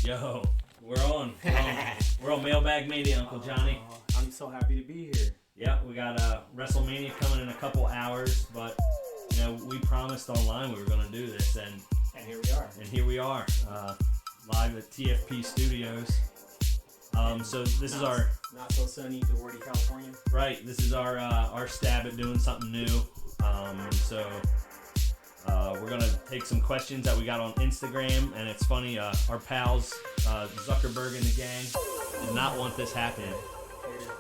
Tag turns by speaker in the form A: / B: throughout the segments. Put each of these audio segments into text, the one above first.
A: Yo, we're on. We're on MailbagMania, Uncle Johnny.
B: I'm so happy to be here.
A: Yeah, we got WrestleMania coming in a couple hours, but you know we promised online we were going to do this, and
B: here we are.
A: And here we are, live at TFP Studios. So this is our
B: not so sunny Doherty, California.
A: Right. This is our stab at doing something new. So we're gonna take some questions that we got on Instagram, and it's funny. Our pals Zuckerberg and the gang did not want this happening.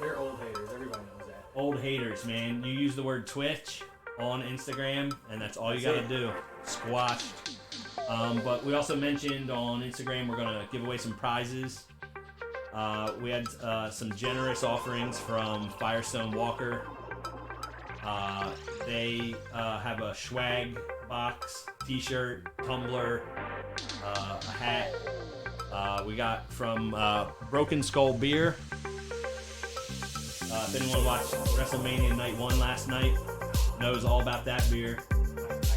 B: They're old haters. Everybody knows that.
A: Old haters, man. You use the word Twitch on Instagram, and that's all you gotta do. Squashed. But we also mentioned on Instagram we're gonna give away some prizes. We had some generous offerings from Firestone Walker. They have a swag box, t-shirt, tumbler, a hat. We got from Broken Skull Beer. If anyone watched WrestleMania Night 1 last night, knows all about that beer.
B: I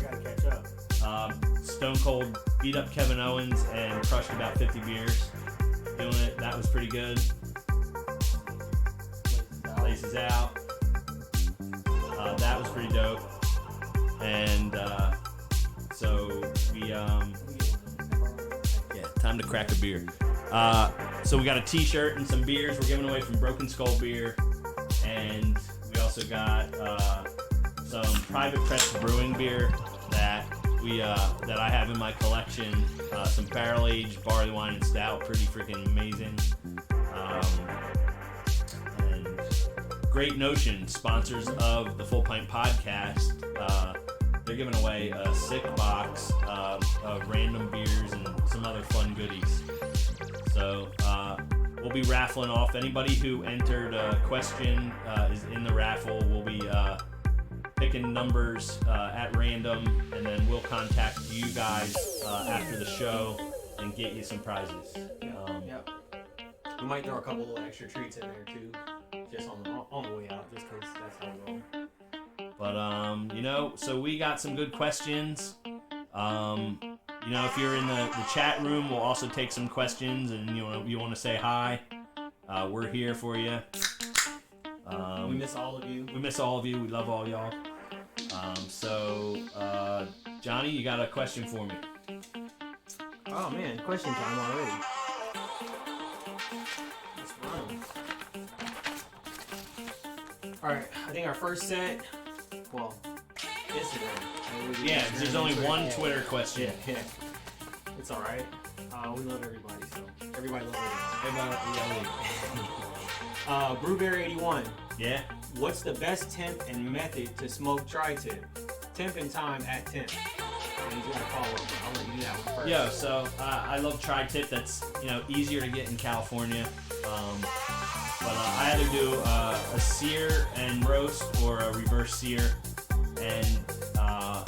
B: gotta catch up.
A: Stone Cold beat up Kevin Owens and crushed about 50 beers. Doing it, that was pretty good. Places out. That was pretty dope. And so we yeah, time to crack a beer. So we got a t-shirt and some beers we're giving away from Broken Skull Beer, and we also got some Private Press Brewing beer that I have in my collection. Some barrel-aged barley wine and stout, pretty freaking amazing. And Great Notion, sponsors of the Full Pint Podcast. They're giving away a sick box of random beers and some other fun goodies. So we'll be raffling off. Anybody who entered a question is in the raffle. We'll be picking numbers at random, and then we'll contact you guys after the show and get you some prizes.
B: Yep. We might throw a couple little extra treats in there too, just on the way out, just because that's how we roll.
A: But you know, so we got some good questions. You know, if you're in the chat room, we'll also take some questions, and you want to say hi. We're here for you.
B: We miss all of you.
A: We miss all of you. We love all y'all. So Johnny, you got a question for me?
B: Oh man, question time already. Let's run. All right, I think our first set. Well, Instagram.
A: Yeah, there's only one Twitter question.
B: Yeah. It's all right. We love everybody, so everybody loves
A: Everybody,
B: Brewberry81.
A: yeah.
B: What's the best temp and method to smoke tri-tip? Temp and time at temp. And he's gonna follow up. I'll let you do that one first.
A: Yo, so I love tri-tip. That's easier to get in California. But I had to do a sear and roast or a reverse sear, and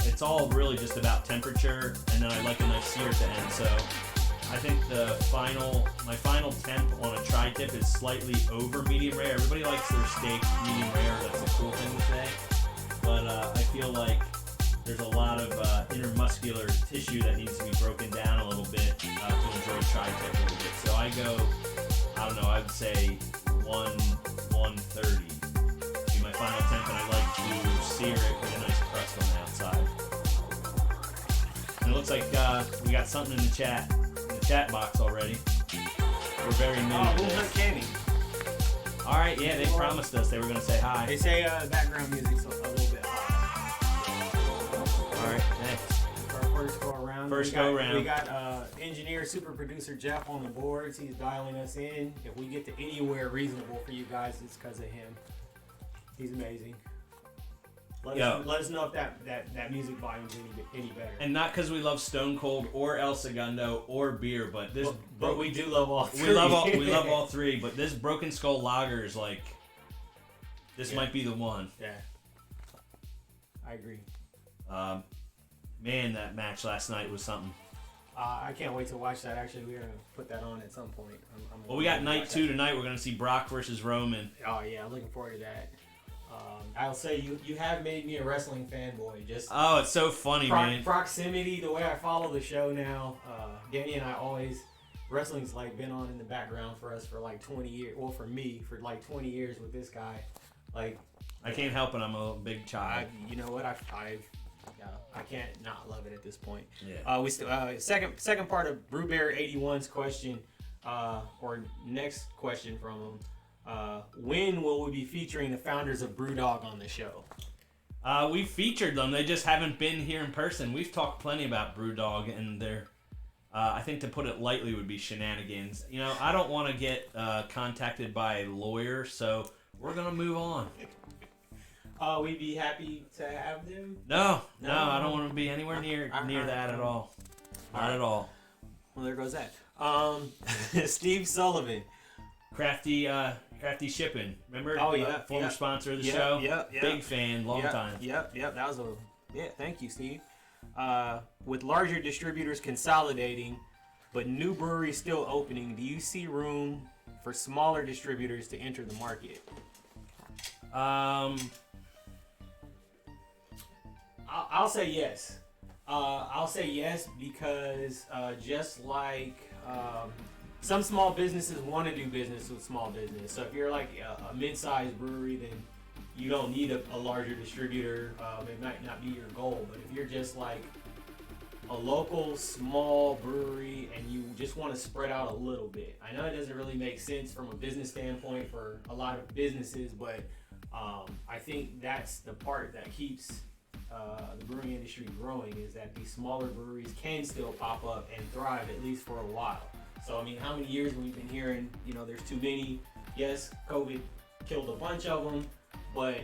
A: it's all really just about temperature. And then I like a nice sear at the end. So I think my final temp on a tri-tip is slightly over medium rare. Everybody likes their steak medium rare. That's a cool thing to say. But I feel like there's a lot of intermuscular tissue that needs to be broken down a little bit to enjoy tri-tip a little bit. So I go, I don't know, I would say 130 be my final temp, and I like to sear it with a nice crust on the outside. And it looks like we got something in the chat box already. We're very new to
B: who's
A: this.
B: Kenny?
A: All right, yeah, they promised us they were going to say hi.
B: They say background music's a little bit high.
A: All right, thanks.
B: For our first go around. We got engineer, super producer Jeff on the boards. He's dialing us in. If we get to anywhere reasonable for you guys, it's because of him. He's amazing. Let us know if that music volume's any better.
A: And not because we love Stone Cold or El Segundo or beer, but this.
B: But we do love all three.
A: We love all three. But this Broken Skull Lager is like, this might be the one.
B: Yeah, I agree.
A: Man, that match last night was something.
B: I can't wait to watch that. Actually, we're gonna put that on at some point.
A: Well, we got night 2 tonight. We're gonna see Brock versus Roman.
B: Oh yeah, I'm looking forward to that. I'll say you have made me a wrestling fanboy. Just
A: oh, it's so funny, man.
B: Proximity, the way I follow the show now. Danny and I always wrestling's like been on in the background for us for like 20 years. Well, for me, for like 20 years with this guy. Like,
A: I can't help it. I'm a big child.
B: You know what? I can't not love it at this point.
A: Yeah.
B: We still second part of Brewbear 81's question, or next question from him. When will we be featuring the founders of Brewdog on the show?
A: We've featured them. They just haven't been here in person. We've talked plenty about Brewdog and their, I think to put it lightly, would be shenanigans. You know, I don't want to get contacted by a lawyer, so we're gonna move on.
B: We'd be happy to have them.
A: No, I don't want to be anywhere near that at all. Not at all.
B: Well, there goes that. Steve Sullivan.
A: Crafty Shipping. Remember?
B: Oh yeah.
A: Former sponsor of the show.
B: Yeah.
A: Big fan, long time.
B: Yep. That was thank you, Steve. With larger distributors consolidating, but new breweries still opening, do you see room for smaller distributors to enter the market? I'll say yes. I'll say yes because just like some small businesses want to do business with small business. So if you're like a mid-sized brewery, then you don't need a larger distributor. It might not be your goal, but if you're just like a local small brewery and you just want to spread out a little bit. I know it doesn't really make sense from a business standpoint for a lot of businesses, but I think that's the part that keeps the brewing industry growing, is that these smaller breweries can still pop up and thrive, at least for a while. So I mean, how many years we've been hearing, there's too many. Yes, COVID killed a bunch of them, but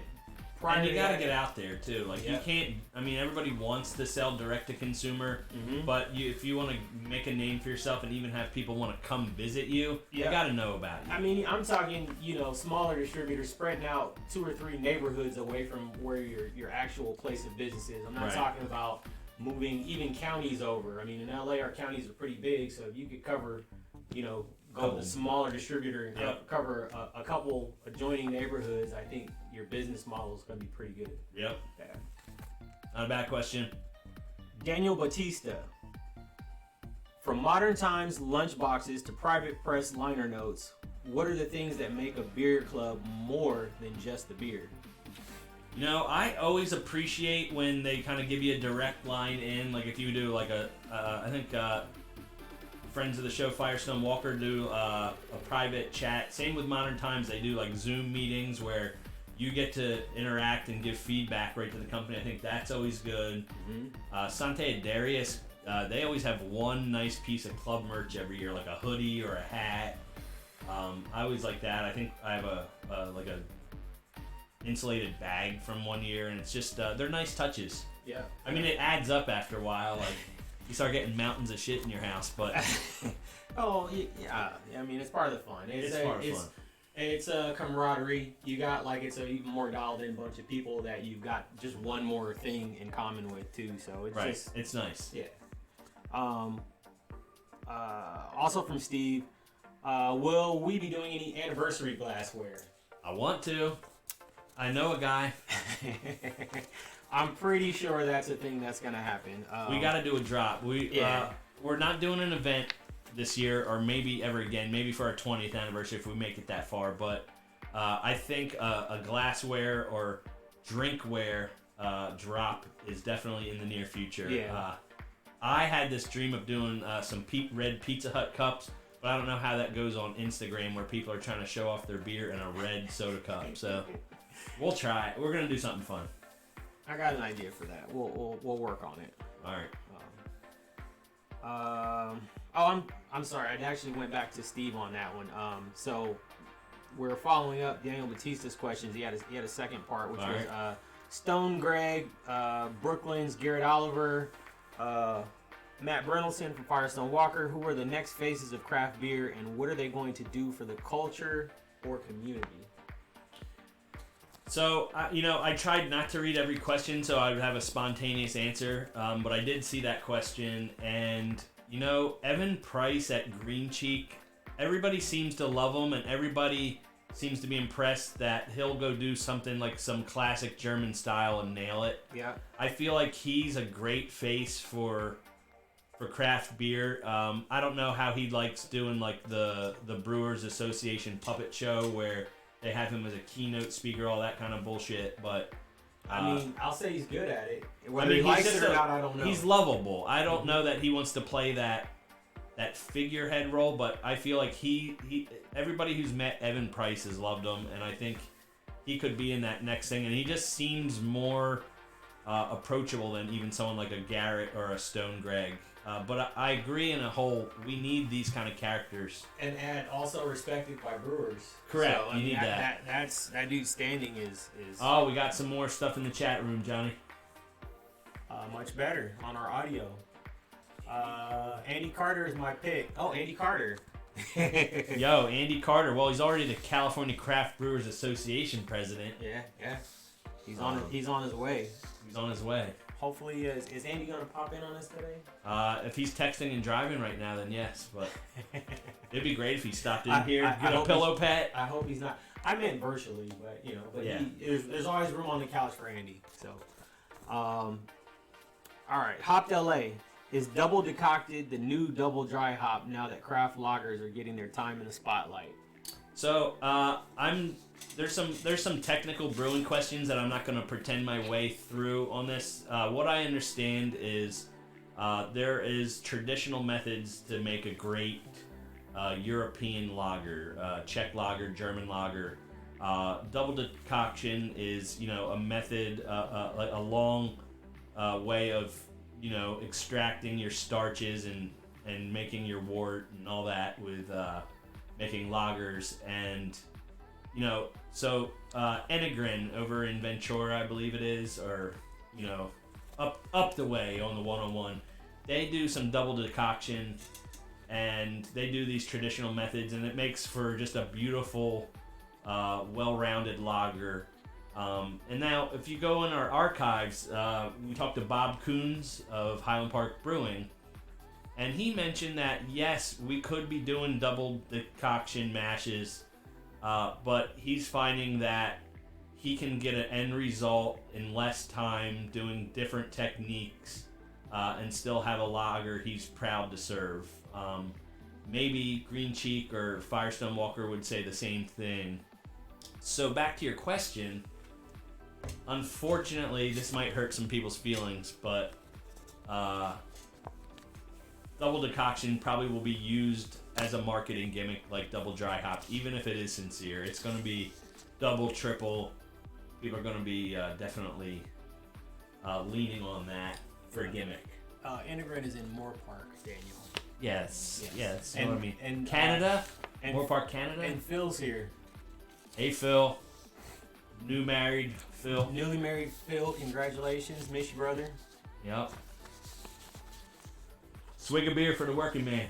A: and you gotta get out there too. Like you can't. I mean, everybody wants to sell direct to consumer, but if you want to make a name for yourself and even have people want to come visit you, you gotta know about it.
B: I mean, I'm talking, smaller distributors spreading out 2 or 3 neighborhoods away from where your actual place of business is. I'm not talking about moving even counties over. I mean, in LA, our counties are pretty big, so if you could cover, go with a smaller distributor and cover a couple adjoining neighborhoods, I think your business model is going to be pretty good.
A: Yep. Not a bad question.
B: Daniel Batista. From modern times lunchboxes to private press liner notes, what are the things that make a beer club more than just the beer?
A: I always appreciate when they kind of give you a direct line in. Like if you do like I think friends of the show, Firestone Walker, do a private chat. Same with Modern Times. They do like Zoom meetings where you get to interact and give feedback right to the company. I think that's always good. Sante and Darius, they always have one nice piece of club merch every year, like a hoodie or a hat. I always like that. I think I have a insulated bag from one year, and it's just they're nice touches.
B: Yeah.
A: I mean, it adds up after a while. Like you start getting mountains of shit in your house, but
B: oh yeah. I mean, it's part of the fun.
A: It's part of fun.
B: It's a camaraderie. You got it's a even more dialed in bunch of people that you've got just one more thing in common with too. So it's just
A: it's nice.
B: Yeah. Also from Steve, will we be doing any anniversary glassware?
A: I want to. I know a guy.
B: I'm pretty sure that's a thing that's gonna happen.
A: We got to do a drop. We're not doing an event this year, or maybe ever again. Maybe for our 20th anniversary if we make it that far. But I think a glassware or drinkware drop is definitely in the near future.
B: Yeah.
A: I had this dream of doing some red Pizza Hut cups, but I don't know how that goes on Instagram where people are trying to show off their beer in a red soda cup. So we'll try it. We're gonna do something fun.
B: I got an idea for that. We'll work on it.
A: All
B: right. I'm sorry. I actually went back to Steve on that one. So we're following up Daniel Batista's questions. He had a second part, which was Stone Greg, Brooklyn's Garrett Oliver, Matt Brennelson from Firestone Walker. Who are the next faces of craft beer, and what are they going to do for the culture or community?
A: So, I tried not to read every question so I would have a spontaneous answer, but I did see that question, and, Evan Price at Green Cheek, everybody seems to love him, and everybody seems to be impressed that he'll go do something like some classic German style and nail it.
B: Yeah.
A: I feel like he's a great face for for craft beer. I don't know how he likes doing like the Brewers Association puppet show where they have him as a keynote speaker, all that kind of bullshit. But
B: I mean, I'll say he's good at it. Whether he likes it or not, I don't know.
A: He's lovable. I don't know that he wants to play that figurehead role, but I feel like everybody who's met Evan Price has loved him, and I think he could be in that next thing. And he just seems more approachable than even someone like a Garrett or a Stone Greg. But I agree in a whole, we need these kind of characters.
B: And also respected by brewers.
A: Correct,
B: so,
A: you need that.
B: That dude's standing is...
A: Oh, we got some more stuff in the chat room, Johnny.
B: Much better on our audio. Andy Carter is my pick. Oh, Andy Carter.
A: Yo, Andy Carter. Well, he's already the California Craft Brewers Association president.
B: Yeah. He's on his way.
A: He's on his way.
B: Hopefully, is Andy gonna pop in on us today?
A: If he's texting and driving right now, then yes. But it'd be great if he stopped in here, get a pillow pet.
B: I hope he's not. I meant virtually, but yeah. There's always room on the couch for Andy. So, all right. Hopped LA is double decocted, the new double dry hop. Now that craft lagers are getting their time in the spotlight.
A: So there's some technical brewing questions that I'm not going to pretend my way through on this. What I understand is there is traditional methods to make a great European lager, Czech lager, German lager. Double decoction is a method, a long way of extracting your starches and making your wort and all that with making lagers. And so Enegren over in Ventura, I believe it is, or up the way on the 101, they do some double decoction, and they do these traditional methods, and it makes for just a beautiful well-rounded lager. And now if you go in our archives, we talked to Bob Coons of Highland Park Brewing, and he mentioned that yes, we could be doing double decoction mashes, but he's finding that he can get an end result in less time doing different techniques and still have a lager he's proud to serve. Maybe Green Cheek or Firestone Walker would say the same thing. So back to your question, unfortunately this might hurt some people's feelings, but double decoction probably will be used as a marketing gimmick like double dry hop, even if it is sincere. It's going to be double, triple. People are going to be definitely leaning on that for a gimmick.
B: Enegren is in Moore Park, Daniel.
A: Yes. That's
B: and,
A: what I mean.
B: And
A: Canada? Moore Park, Canada?
B: And Phil's here.
A: Hey, Phil. Newly married Phil.
B: Congratulations. Miss you, brother.
A: Yep. Swig of beer for the working man.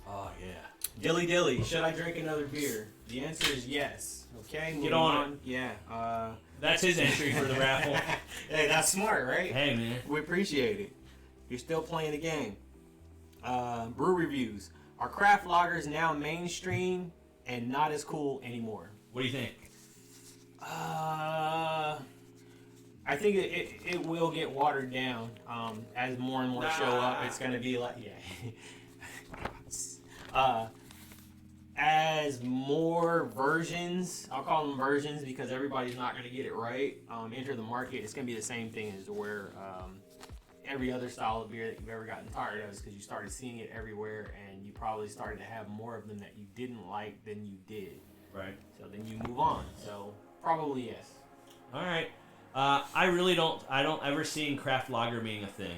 A: Oh, yeah.
B: Dilly, should I drink another beer? The answer is yes. Okay,
A: get on it.
B: Yeah.
A: That's his entry for the raffle.
B: Hey, that's smart, right?
A: Hey, man.
B: We appreciate it. You're still playing the game. Brew reviews. Are craft lagers now mainstream and not as cool anymore?
A: What do you think?
B: I think it will get watered down as more and more show up. It's going to be like, as more versions, I'll call them versions because everybody's not going to get it right, enter the market, it's going to be the same thing as where every other style of beer that you've ever gotten tired of is because you started seeing it everywhere and you probably started to have more of them that you didn't like than you did.
A: Right.
B: So then you move on. So probably yes.
A: All right. I don't ever see craft lager being a thing.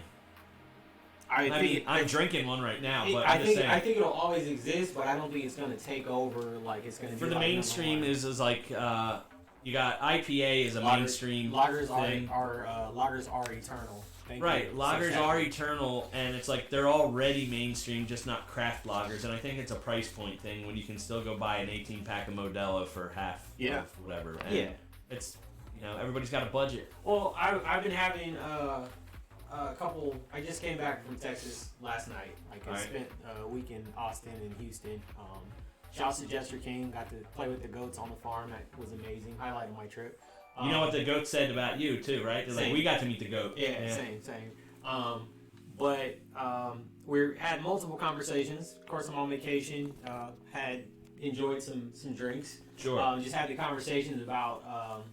A: I'm drinking one right now, but
B: I think it'll always exist, but I don't think it's going to take over. Like it's going to be
A: for the mainstream is like you got IPA is a mainstream
B: lagers
A: thing.
B: Lagers are eternal.
A: Right, lagers are eternal, and it's like they're already mainstream, just not craft lagers. And I think it's a price point thing when you can still go buy an 18-pack of Modelo for half of whatever. And it's everybody's got a budget.
B: Well, I've been having a couple. I just came back from Texas last night. I spent a week in Austin and Houston. Shouts to Jester King. Got to play with the goats on the farm. That was amazing. Highlight of my trip.
A: You know what the goat said about you too, right? They're like, we got to meet the goat.
B: Yeah. Same. But we had multiple conversations. Of course, I'm on vacation. Had enjoyed some drinks.
A: Sure.
B: Just had the conversations about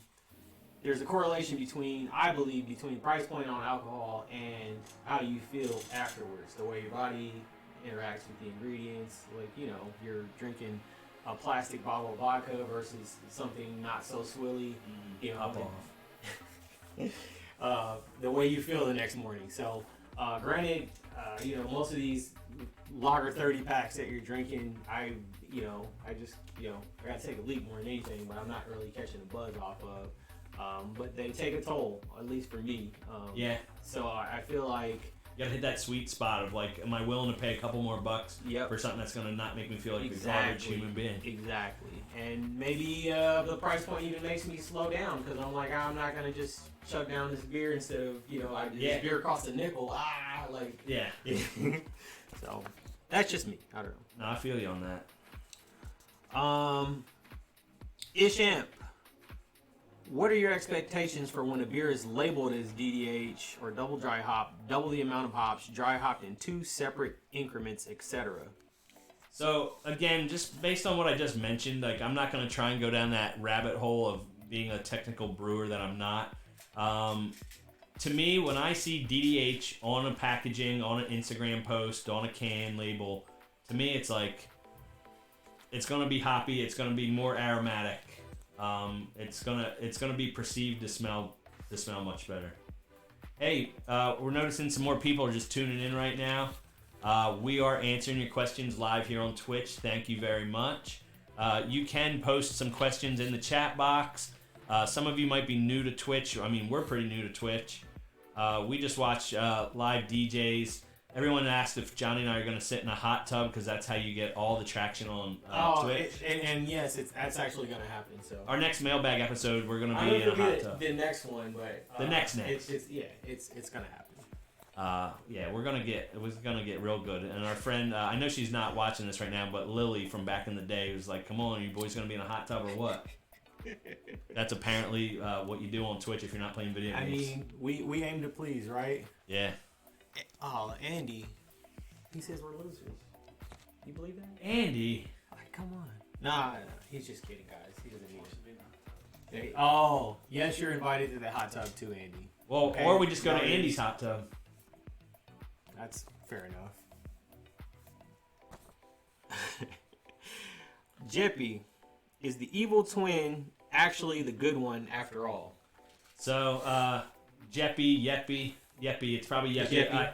B: there's a correlation I believe, between price point on alcohol and how you feel afterwards. The way your body interacts with the ingredients. Like, you're drinking a plastic bottle of vodka versus something not so swilly. The way you feel the next morning. So, granted, most of these lager 30 packs that you're drinking, I gotta take a leak more than anything, but I'm not really catching a buzz off of. But they take a toll, at least for me. So I feel like
A: you gotta hit that sweet spot of like, am I willing to pay a couple more bucks for something that's gonna not make me feel like a garbage human being?
B: Exactly. And maybe the price point even makes me slow down, because I'm like, I'm not gonna just chug down this beer instead of, this beer costs a nickel. So that's just me. I don't know.
A: No, I feel you on that.
B: Ishamp. What are your expectations for when a beer is labeled as DDH or double dry hop, double the amount of hops, dry hopped in 2 separate increments, etc.?
A: So again, just based on what I just mentioned, like, I'm not going to try and go down that rabbit hole of being a technical brewer that I'm not. To me, when I see DDH on a packaging, on an Instagram post, on a can label, to me it's like, it's going to be hoppy, it's going to be more aromatic. It's gonna be perceived to smell much better. Hey, we're noticing some more people are just tuning in right now. We are answering your questions live here on Twitch. Thank you very much. You can post some questions in the chat box. Some of you might be new to Twitch. I mean, we're pretty new to Twitch. We just watch live DJs. Everyone asked if Johnny and I are going to sit in a hot tub, because that's how you get all the traction on Twitch.
B: And yes, that's actually going to happen. So
A: our next mailbag episode, we're going to be in a hot tub.
B: The next one, but
A: the next.
B: It's going to happen.
A: We're gonna get real good. And our friend, I know she's not watching this right now, but Lily from back in the day was like, "Come on, are you boys gonna be in a hot tub or what?" That's apparently what you do on Twitch if you're not playing video games.
B: I mean, we aim to please, right?
A: Yeah.
B: Oh, Andy. He says we're losers. You believe that?
A: Andy.
B: Come on. Nah, he's just kidding, guys. He doesn't need it. Oh, yes, you're invited to the hot tub too, Andy.
A: Well, okay. Or we just go to Andy's hot tub.
B: That's fair enough. Jeppy, is the evil twin actually the good one after all?
A: So, Yeppy, it's probably Yeppy.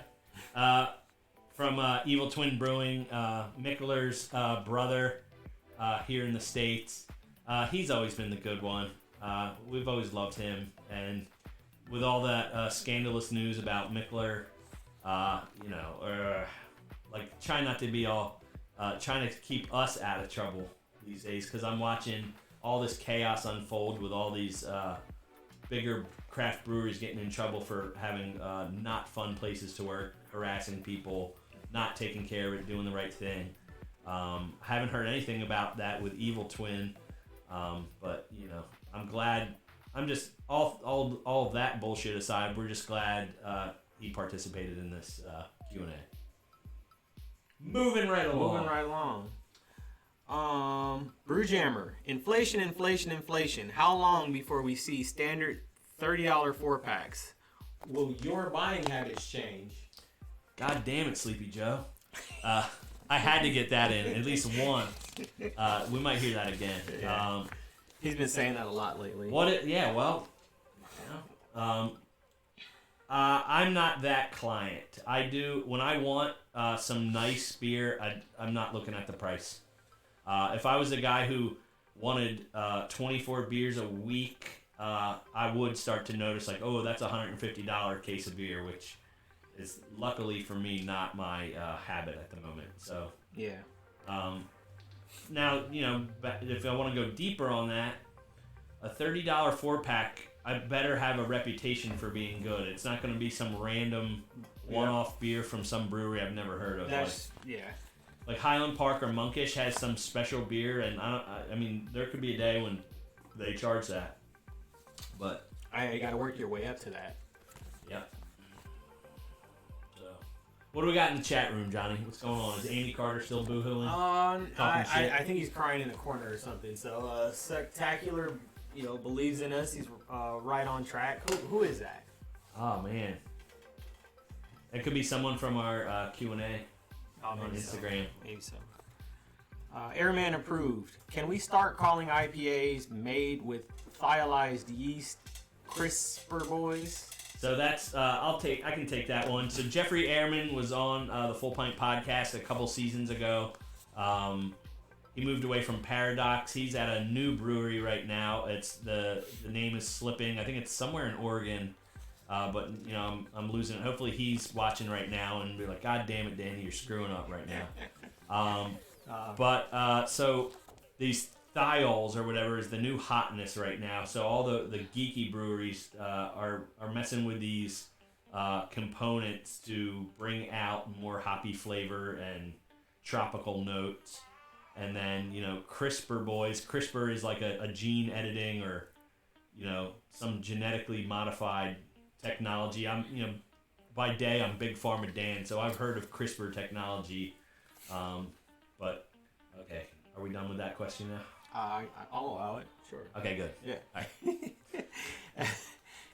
A: From Evil Twin Brewing, Mickler's brother here in the States. He's always been the good one. We've always loved him. And with all that scandalous news about Mickler, try not to be all, trying to keep us out of trouble these days, because I'm watching all this chaos unfold with all these bigger craft breweries getting in trouble for having not fun places to work, harassing people, not taking care of it, doing the right thing. Haven't heard anything about that with Evil Twin, but I'm glad. I'm just all of that bullshit aside. We're just glad he participated in this Q&A. Moving right along. Brewjammer. Inflation. How long before we see standard $30 4-packs?
B: Will your buying habits change?
A: God damn it, Sleepy Joe. I had to get that in, at least one. We might hear that again.
B: Yeah. He's been saying that a lot lately.
A: I'm not that client. When I want some nice beer, I'm not looking at the price. If I was a guy who wanted 24 beers a week, I would start to notice like, oh, that's a $150 case of beer, which is luckily for me not my habit at the moment. So
B: yeah.
A: Now, if I want to go deeper on that, a $30 4-pack, I better have a reputation for being good. It's not going to be some random one-off beer from some brewery I've never heard of. Like Highland Park or Monkish has some special beer, and I mean, there could be a day when they charge that. But
B: you got to work your way up to that.
A: Yep. So, what do we got in the chat room, Johnny? What's going on? Is Andy Carter still boohooing?
B: I think he's crying in the corner or something. So, Spectacular, believes in us. He's right on track. Who is that?
A: Oh man, it could be someone from our Q&A on Instagram.
B: So. Maybe so. Airman approved. Can we start calling IPAs made with thiolized yeast crisper boys?
A: So that's I can take that one. So Jeffrey Airman was on the Full Pint podcast a couple seasons ago. He moved away from Paradox. He's at a new brewery right now. It's the name is slipping. I think it's somewhere in Oregon. But I'm losing it. Hopefully he's watching right now and be like, God damn it, Danny, you're screwing up right now. So these thiols or whatever is the new hotness right now. So all the geeky breweries are messing with these components to bring out more hoppy flavor and tropical notes. And then, CRISPR boys. CRISPR is like a gene editing or, some genetically modified technology. By day I'm Big Pharma Dan, so I've heard of CRISPR technology. But okay, are we done with that question now?
B: I'll allow it. Sure.
A: Okay, good.
B: Yeah.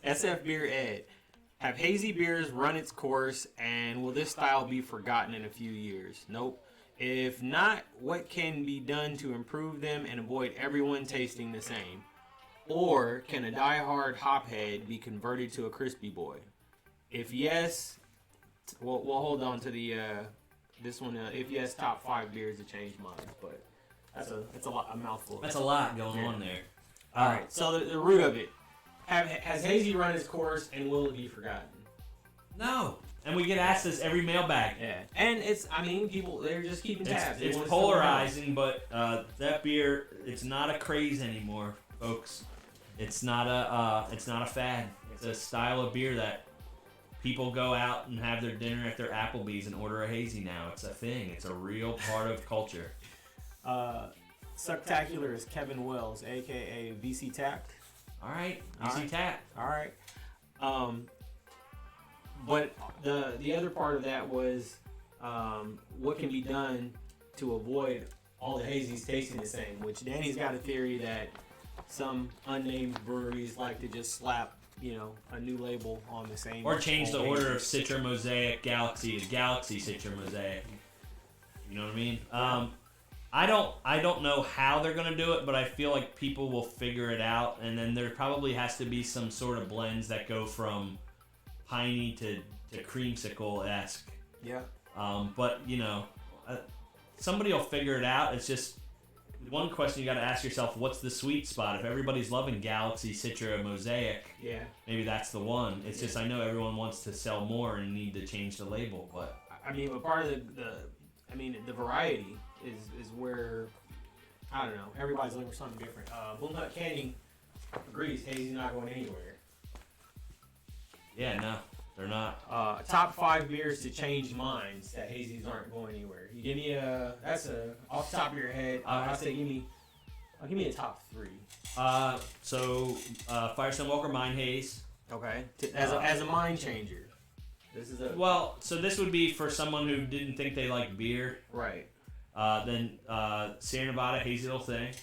B: SF Beer Ed. Have hazy beers run its course, and will this style be forgotten in a few years? Nope. If not, what can be done to improve them and avoid everyone tasting the same? Or can a die-hard hophead be converted to a crispy boy? If yes, we'll hold on to the this one. If yes, top 5 beers to change minds. But that's a mouthful.
A: That's a lot going on there.
B: All right. So the root of it: has hazy run its course, and will it be forgotten?
A: No. And we get asked this every mailbag.
B: Yeah. And people, they're just keeping tabs.
A: It's polarizing, but that beer, it's not a craze anymore, folks. It's not a fad. It's a style of beer that people go out and have their dinner at their Applebee's and order a hazy now. It's a thing. It's a real part of culture.
B: Spectacular is Kevin Wells, a.k.a. VC Tapped.
A: All right. VC Tapped.
B: All right. But the other part of that was what can be done to avoid all the hazies tasting the same, which Danny's got a theory that some unnamed breweries like to just slap, a new label on the same.
A: Or change the order of Citra Mosaic Galaxy to Galaxy Citra Mosaic. You know what I mean? I don't know how they're gonna do it, but I feel like people will figure it out, and then there probably has to be some sort of blends that go from piney to creamsicle-esque.
B: Yeah.
A: But somebody will figure it out. It's just one question you got to ask yourself: what's the sweet spot? If everybody's loving Galaxy, Citra, Mosaic,
B: yeah,
A: maybe that's the one. It's just I know everyone wants to sell more and need to change the label, but
B: but part of the variety is where I don't know. Everybody's looking for something different. Boomhut Candy agrees. Hazy's not going anywhere.
A: Yeah, no, they're not.
B: Top 5 beers to change minds that hazies aren't going anywhere. You give me off the top of your head. I'll say give me a top 3.
A: Firestone Walker Mind Haze.
B: Okay. As a mind changer. This is
A: so this would be for someone who didn't think they liked beer.
B: Right.
A: Then Sierra Nevada Hazy Little Thing.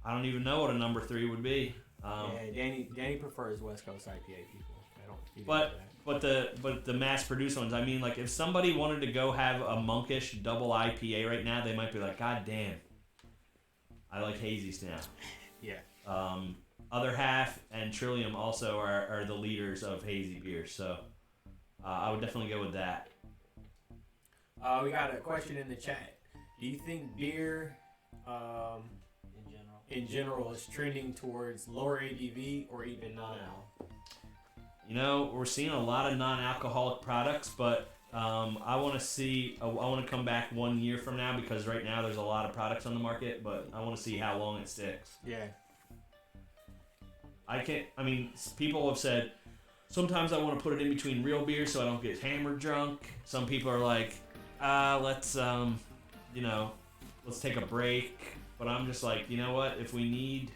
A: I don't even know what a number 3 would be.
B: Danny prefers West Coast IPA people.
A: But the mass-produced ones. I mean, like if somebody wanted to go have a monkish double IPA right now, they might be like, God damn, I like hazies now.
B: Yeah.
A: Other Half and Trillium also are the leaders of hazy beers, so I would definitely go with that.
B: We got a question in the chat. Do you think beer in general is trending towards lower ABV or even non-alc?
A: We're seeing a lot of non-alcoholic products, but I want to come back 1 year from now because right now there's a lot of products on the market, but I want to see how long it sticks.
B: Yeah.
A: People have said, sometimes I want to put it in between real beer so I don't get hammered drunk. Some people are like, let's take a break. but I'm just like, you know what? If you need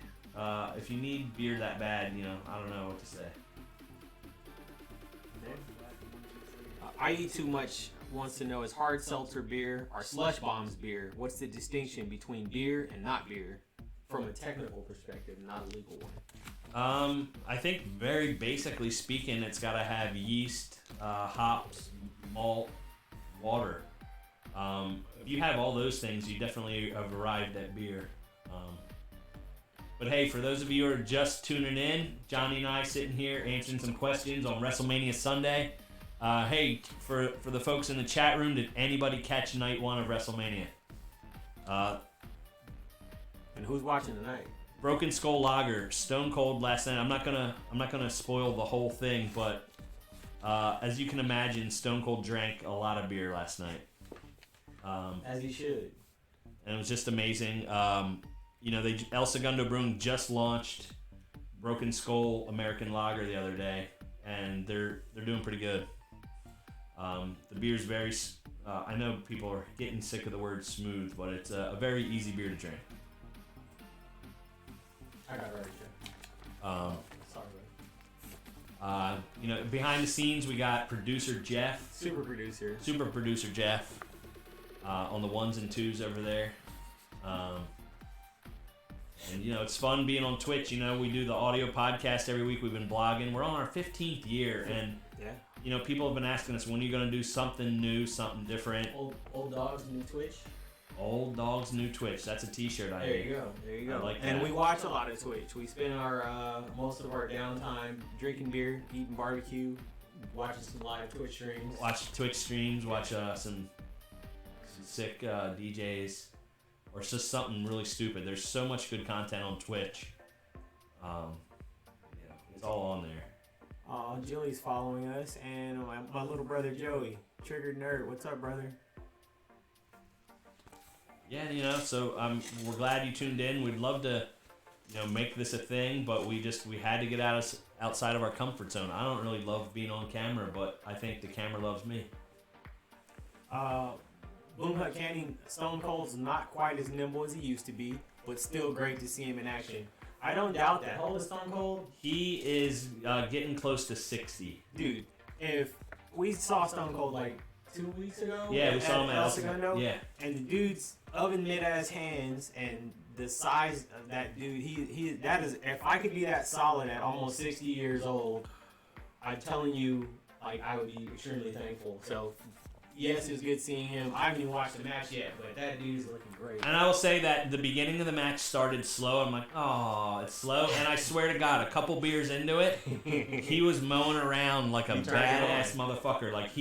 A: beer that bad, I don't know what to say.
B: I Eat Too Much wants to know, is hard seltzer beer or slush bombs beer? What's the distinction between beer and not beer from a technical perspective, not a legal one?
A: I think very basically speaking, it's got to have yeast, hops, malt, water. If you have all those things, you definitely have arrived at beer. But hey, for those of you who are just tuning in, Johnny and I sitting here answering some questions on WrestleMania Sunday. Hey, for the folks in the chat room, did anybody catch night 1 of WrestleMania?
B: And who's watching tonight?
A: Broken Skull Lager, Stone Cold last night. I'm not gonna spoil the whole thing, but as you can imagine, Stone Cold drank a lot of beer last night.
B: As he should.
A: And it was just amazing. El Segundo Brewing just launched Broken Skull American Lager the other day, and they're doing pretty good. The beer's very. I know people are getting sick of the word smooth, but it's a very easy beer to drink.
B: I got it right, Jeff. Sorry.
A: Behind the scenes, we got producer Jeff.
B: Super producer
A: Jeff. On the 1s and 2s over there. And it's fun being on Twitch. We do the audio podcast every week. We've been blogging. We're on our 15th year, and people have been asking us, when are you going to do something new, something different?
B: Old dogs, new Twitch.
A: Old dogs, new Twitch. That's a T-shirt.
B: There you go.
A: I like that.
B: And we watch a lot of Twitch. We spend our most of our downtime drinking beer, eating barbecue, watching some live Twitch streams.
A: Watch Twitch streams. Watch some sick DJs. Or just something really stupid. There's so much good content on Twitch. It's all on there.
B: Julie's following us, and my little brother Joey, Triggered Nerd. What's up, brother?
A: Yeah, so we're glad you tuned in. We'd love to, make this a thing, but we had to get outside of our comfort zone. I don't really love being on camera, but I think the camera loves me.
B: Boomhut Canning, Stone Cold's not quite as nimble as he used to be, but still great to see him in action. I don't doubt that. How old is Stone Cold?
A: He is getting close to 60.
B: Dude, if we saw Stone Cold like 2 weeks ago,
A: yeah, we saw him at
B: El Segundo,
A: yeah,
B: and the dude's oven mid-ass hands and the size of that dude, that is. If I could be that solid at almost 60 years old, I'm telling you, I would be extremely thankful. So. Yes, it was good seeing him. I haven't even watched the match yet, but that dude's looking great.
A: And I will say that the beginning of the match started slow. I'm like, oh, it's slow. And I swear to God, a couple beers into it, he was mowing around like a badass motherfucker. Like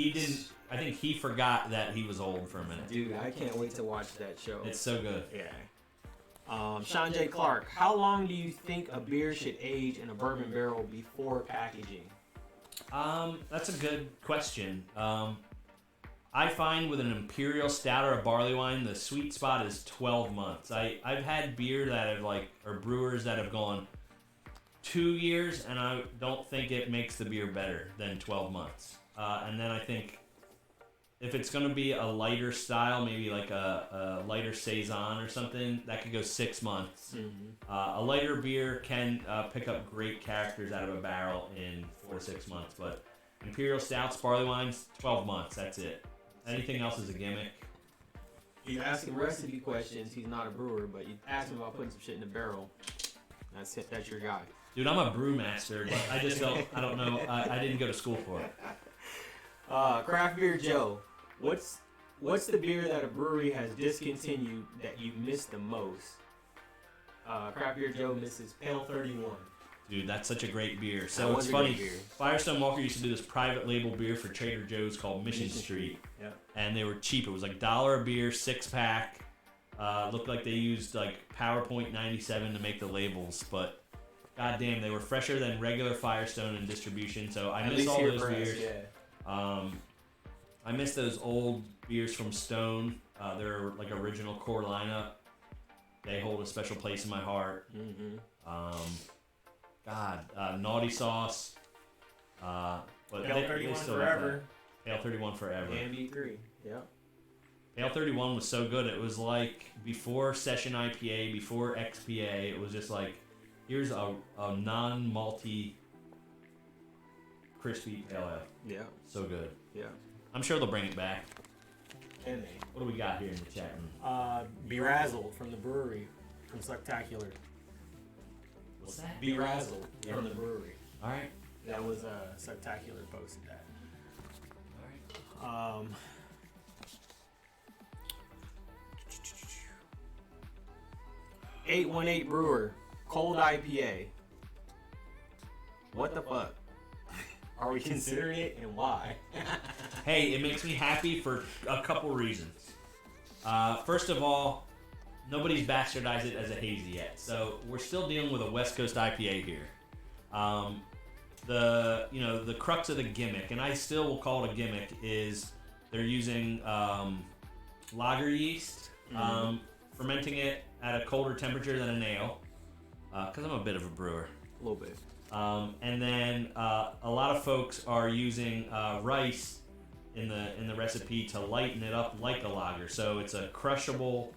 A: I think he forgot that he was old for a minute.
B: Dude, I can't wait to watch that show.
A: It's so good.
B: Yeah. Sean J. Clark, how long do you think a beer should age in a bourbon barrel before packaging?
A: That's a good question. I find with an imperial stout or a barley wine, the sweet spot is 12 months. I've had beer that have or brewers that have gone 2 years, and I don't think it makes the beer better than 12 months. And then I think if it's going to be a lighter style, maybe like a lighter saison or something, that could go 6 months. Mm-hmm. A lighter beer can pick up great characters out of a barrel in 4 to 6 months, but imperial stouts, barley wines, 12 months, that's it. Anything else is a gimmick.
B: You ask him recipe questions, he's not a brewer, but you ask him about putting some shit in the barrel. That's it. That's your guy.
A: Dude, I'm a brewmaster, but I don't know. I didn't go to school for it.
B: Craft Beer Joe, what's the beer that a brewery has discontinued that you miss the most? Craft Beer Joe misses Pale 31.
A: Dude, that's such a great beer. So it's funny. Firestone Walker used to do this private label beer for Trader Joe's called Mission Street.
B: Yeah.
A: And they were cheap. It was like $1 a beer, 6-pack. Looked like they used PowerPoint 97 to make the labels, but goddamn, they were fresher than regular Firestone in distribution. So I miss all those beers. Yeah. I miss those old beers from Stone. Their original core lineup. They hold a special place in my heart. Mm-hmm. Naughty Sauce. But
B: Pale 31 forever.
A: Pale 31 forever.
B: And B3. Yeah.
A: Pale 31 was so good. It was like before Session IPA, before XPA. It was just like, here's a non-malty, crispy pale ale.
B: Yeah.
A: So good.
B: Yeah.
A: I'm sure they'll bring it back.
B: Can they?
A: What do we got here in the chat room?
B: Be-Razzled from the brewery, from Spectacular.
A: What's that?
B: Be-Razzled from the brewery.
A: All right.
B: That was Spectacular posted that.
A: All right.
B: 818 Brewer, cold IPA. What the fuck? Are we considering it, and why?
A: Hey, it makes me happy for a couple reasons. First of all, nobody's bastardized it as a hazy yet, so we're still dealing with a West Coast IPA here. The crux of the gimmick, and I still will call it a gimmick, is they're using lager yeast, fermenting it at a colder temperature than an ale, because I'm a bit of a brewer.
B: A little bit.
A: And then a lot of folks are using rice in the recipe to lighten it up like a lager. So it's a crushable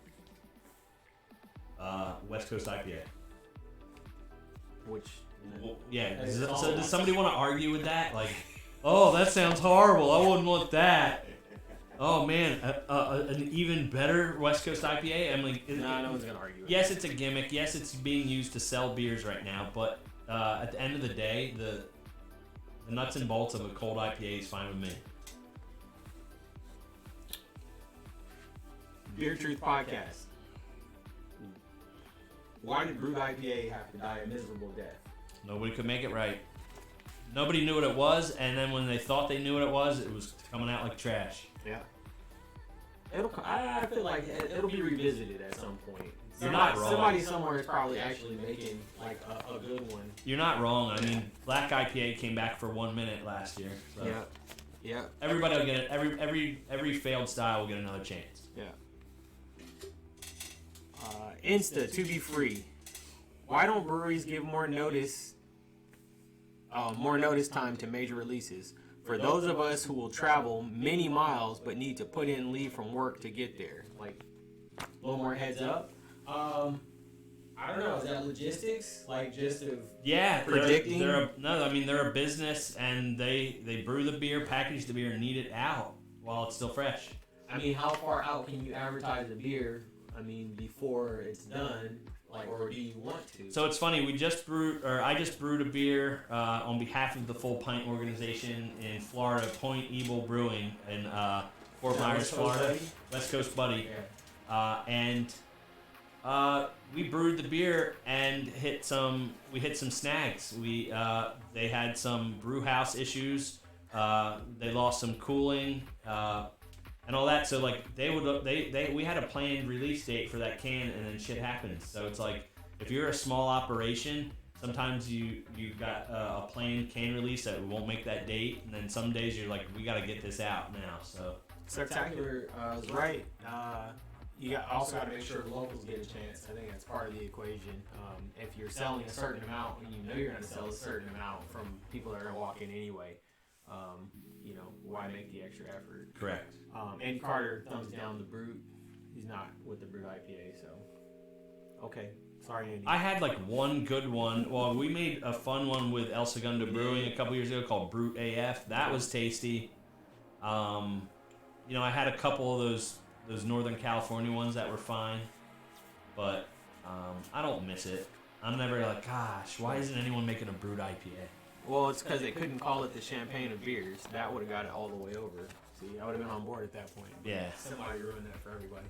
A: West Coast IPA.
B: Which,
A: well, yeah. So does somebody want to argue with that? Like, oh, that sounds horrible. I wouldn't want that. Oh man, an even better West Coast IPA. I'm like,
B: no one's gonna argue.
A: Yes, it's a gimmick. Yes, it's being used to sell beers right now. But at the end of the day, the nuts and bolts of a cold IPA is fine with me.
B: Beer Truth Podcast. Why did Brewed IPA have to die a miserable death?
A: Nobody could make it right. Nobody knew what it was, and then when they thought they knew what it was coming out like trash.
B: Yeah. I feel like it'll be revisited at some point.
A: You're not wrong.
B: Somebody somewhere is probably actually making like a good one.
A: You're not wrong. I mean, Black IPA came back for 1 minute last year. So
B: yeah. Yeah.
A: Everybody will get it. Every failed style will get another chance.
B: Yeah. Insta to be free. Why don't breweries give more notice time to major releases? For those of us who will travel many miles but need to put in leave from work to get there. Like, a little more heads up. I don't know. Is that logistics? Like, just of predicting?
A: They're a business, and they brew the beer, package the beer, and need it out while it's still fresh.
B: I mean, how far out can you advertise a beer? I mean, before it's done, like, or do you want to?
A: So it's funny. I just brewed a beer on behalf of the Full Pint organization in Florida, Point Evil Brewing in Fort Myers, Florida. West Coast Buddy.
B: Yeah.
A: We brewed the beer and hit some snags. They had some brew house issues. They lost some cooling. And all that, so like we had a planned release date for that can, and then shit happens. So it's like, if you're a small operation, sometimes you've got a planned can release that won't make that date, and then some days you're like, we got to get this out now. So
B: Spectacular is right. You also got to make sure the locals get a chance. I think that's part of the equation. If you're selling a certain amount, and you know you're going to sell a certain amount from people that are going to walk in anyway, why make the extra effort?
A: Correct.
B: Andy Carter thumbs down the Brewed. He's not with the Brewed IPA, so okay. Sorry, Andy.
A: I had like one good one. Well, we made a fun one with El Segundo Brewing a couple years ago called Brute AF. That was tasty. I had a couple of those Northern California ones that were fine, but I don't miss it. I'm never like, gosh, why isn't anyone making a Brewed IPA?
B: Well, it's because they couldn't call it the champagne of beers. That would have got it all the way over. See, I would have been on board at that point.
A: Yeah.
B: Somebody ruined that for everybody.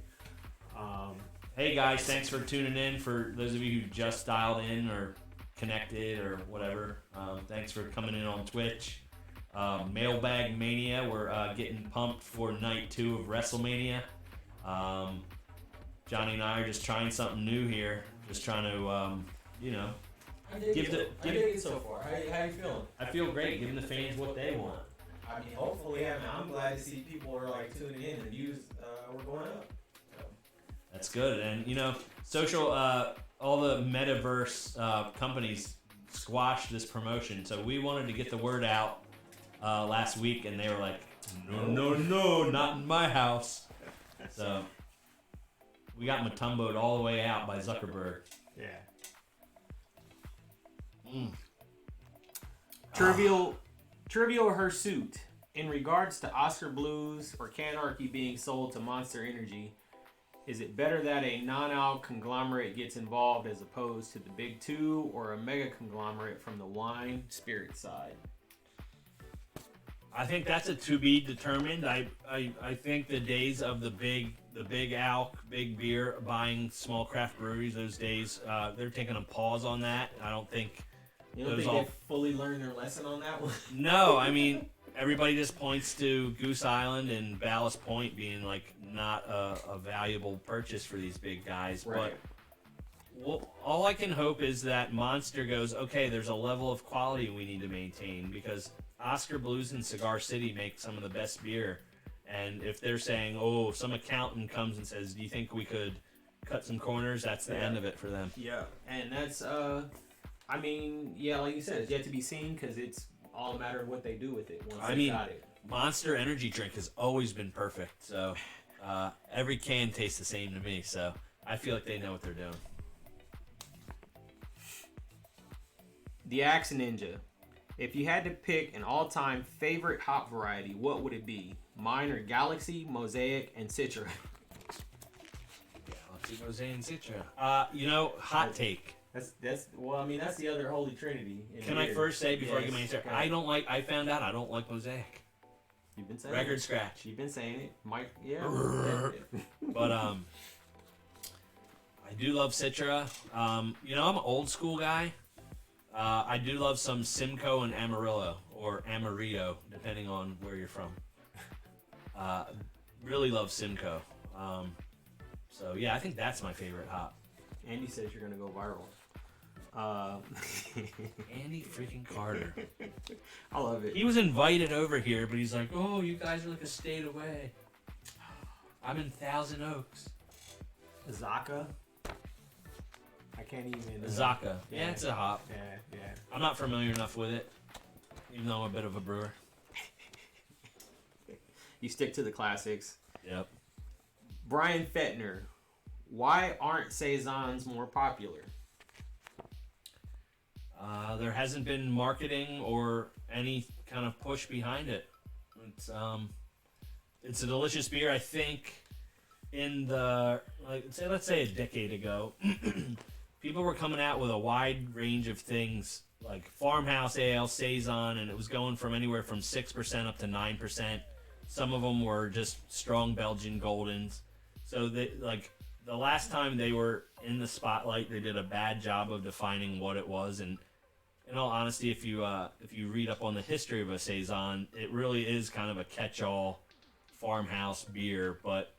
A: Hey guys, thanks for tuning in. For those of you who just dialed in or connected or whatever, thanks for coming in on Twitch. MailbagMania, we're getting pumped for night 2 of WrestleMania. Johnny and I are just trying something new here. Just trying to,
B: I dig it so far. How you feeling?
A: I feel great, giving the fans what they want.
B: I mean, hopefully, I'm glad to see people are like tuning in and views were going up. So.
A: That's good, and social, all the metaverse companies squashed this promotion, so we wanted to get the word out last week, and they were like, no, not in my house. So we got Matumbo'd all the way out by Zuckerberg.
B: Yeah. Trivial Hirsute. In regards to Oscar Blues or Canarchy being sold to Monster Energy, is it better that a non-alc conglomerate gets involved as opposed to the big two, or a mega conglomerate from the wine spirit side?
A: I think that's a to be determined. I think the days of the big alc, big beer buying small craft breweries, those days, they're taking a pause on that. I don't think.
B: You don't think they fully learned their lesson on that one?
A: No, I mean, everybody just points to Goose Island and Ballast Point being like not a valuable purchase for these big guys.
B: Right.
A: But all I can hope is that Monster goes, okay, there's a level of quality we need to maintain, because Oscar Blues and Cigar City make some of the best beer. And if they're saying, oh, some accountant comes and says, do you think we could cut some corners? That's the end of it for them.
B: Yeah. And that's, I mean, yeah, like you said, it's yet to be seen, because it's all a matter of what they do with it once they got it.
A: Monster energy drink has always been perfect. So every can tastes the same to me. So I feel like they know what they're doing.
B: The Axe Ninja. If you had to pick an all-time favorite hop variety, what would it be? Mine are Galaxy, Mosaic, and Citra.
A: Galaxy, Mosaic, and Citra. Hot take.
B: That's the other holy trinity.
A: Can I first say before I give my answer? I found out I don't like Mosaic.
B: You've been saying
A: Record
B: it.
A: scratch.
B: You've been saying it, Mike. Yeah.
A: But I do love Citra. I'm an old school guy. I do love some Simcoe and Amarillo, or Amarillo, depending on where you're from. Really love Simcoe. So yeah, I think that's my favorite hop.
B: Andy says you're gonna go viral.
A: Andy freaking Carter.
B: I love it.
A: He was invited over here, but he's like, oh, you guys are like a state away. I'm in Thousand Oaks.
B: Zaka. I can't even.
A: Zaka. Yeah, it's a hop.
B: Yeah.
A: I'm not familiar enough with it, even though I'm a bit of a brewer.
B: You stick to the classics.
A: Yep.
B: Brian Fettner. Why aren't Saisons more popular?
A: There hasn't been marketing or any kind of push behind it. It's a delicious beer. I think let's say a decade ago, people were coming out with a wide range of things like farmhouse ale, saison, and it was going from anywhere from 6% up to 9%. Some of them were just strong Belgian Goldens. So the last time they were in the spotlight, they did a bad job of defining what it was. And in all honesty, if you read up on the history of a saison, it really is kind of a catch-all farmhouse beer. But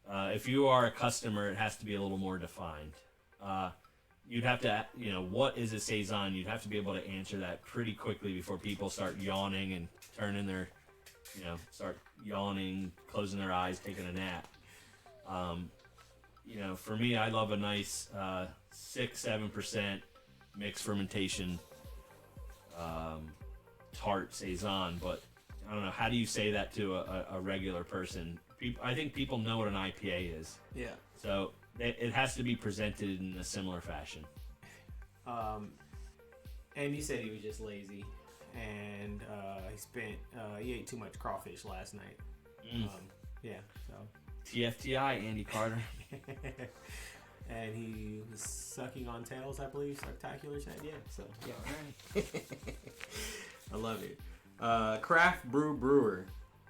A: if you are a customer, it has to be a little more defined. You'd have to, what is a saison? You'd have to be able to answer that pretty quickly before people start yawning and turning their, start yawning, closing their eyes, taking a nap. For me, I love a nice 6-7% mixed fermentation tart saison, but I don't know, how do you say that to a regular person? I think people know what an IPA is.
B: Yeah.
A: So it has to be presented in a similar fashion.
B: And he said he was just lazy, and he ate too much crawfish last night. So.
C: TFTI, Andy Carter.
B: And he was sucking on tails, I believe. Spectacular said, yeah. So yeah,
C: All right.
B: I love it. Craft brewer.